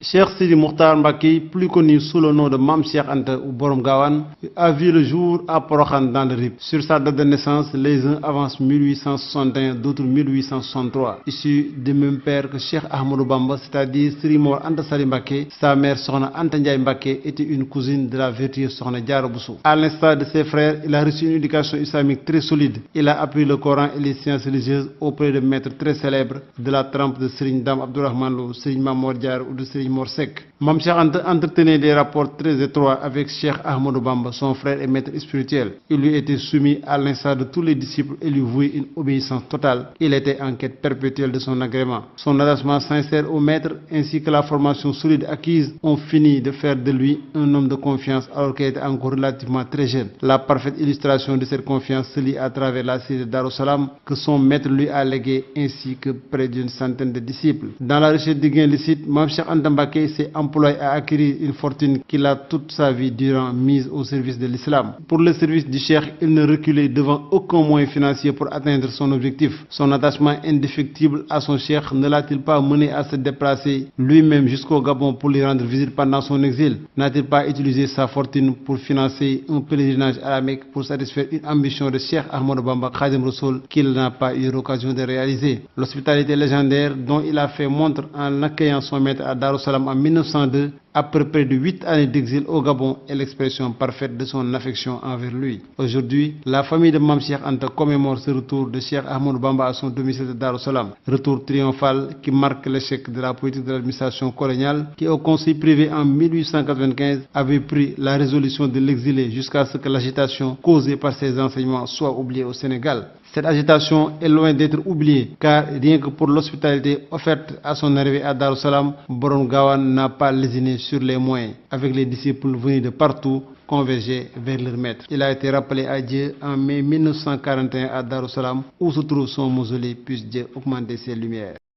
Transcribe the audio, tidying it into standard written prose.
Cheikh Sidi Mokhtar Mbacké, plus connu sous le nom de Mame Cheikh Anta ou Borom Gawane, a vu le jour à Porokhane dans le RIP. Sur sa date de naissance, les uns avancent 1861, d'autres 1863. Issu du même père que Cheikh Ahmadou Bamba, c'est-à-dire Serigne Mor Anta Sali Mbacké, sa mère Sokhna Anta Ndiaye Mbacké était une cousine de la vertueuse Sokhna Diarra Bousso. À l'instar de ses frères, il a reçu une éducation islamique très solide. Il a appris le Coran et les sciences religieuses auprès de maîtres très célèbres de la trempe de Serigne Dame Abdourahmane Lo, Serigne Mamor Diarra ou de Serigne Mor Seck. Mame Cheikh Anta entretenait des rapports très étroits avec Cheikh Ahmadou Bamba, son frère et maître spirituel. Il lui était soumis à l'instar de tous les disciples et lui vouait une obéissance totale. Il était en quête perpétuelle de son agrément. Son attachement sincère au maître ainsi que la formation solide acquise ont fini de faire de lui un homme de confiance alors qu'il était encore relativement très jeune. La parfaite illustration de cette confiance se lit à travers la cité de Darou Salam que son maître lui a légué ainsi que près d'une centaine de disciples. Dans la recherche de gains licites, Mame Cheikh Anta Mbacké s'est employé à acquérir une fortune qu'il a toute sa vie durant mise au service de l'islam. Pour le service du Cheikh, il ne reculait devant aucun moyen financier pour atteindre son objectif. Son attachement indéfectible à son Cheikh ne l'a-t-il pas mené à se déplacer lui-même jusqu'au Gabon pour lui rendre visite pendant son exil? N'a-t-il pas utilisé sa fortune pour financer un pèlerinage à la Mecque pour satisfaire une ambition de Cheikh Ahmadou Bamba Khadim Rassoul qu'il n'a pas eu l'occasion de réaliser? L'hospitalité légendaire dont il a fait montre en accueillant son maître à Darou Salam en 1902, après près de 8 années d'exil au Gabon, est l'expression parfaite de son affection envers lui. Aujourd'hui, la famille de Mame Cheikh Anta commémore ce retour de Cheikh Ahmadou Bamba à son domicile de Darou Salam. Retour triomphal qui marque l'échec de la politique de l'administration coloniale qui, au conseil privé en 1895, avait pris la résolution de l'exiler jusqu'à ce que l'agitation causée par ses enseignements soit oubliée au Sénégal. Cette agitation est loin d'être oubliée car rien que pour l'hospitalité offerte à son arrivée à Darou Salam, Borom Gawane n'a pas lésiné sur les moyens, avec les disciples venus de partout converger vers leur maître. Il a été rappelé à Dieu en mai 1941 à Darou Salam où se trouve son mausolée, puisse Dieu augmenter ses lumières.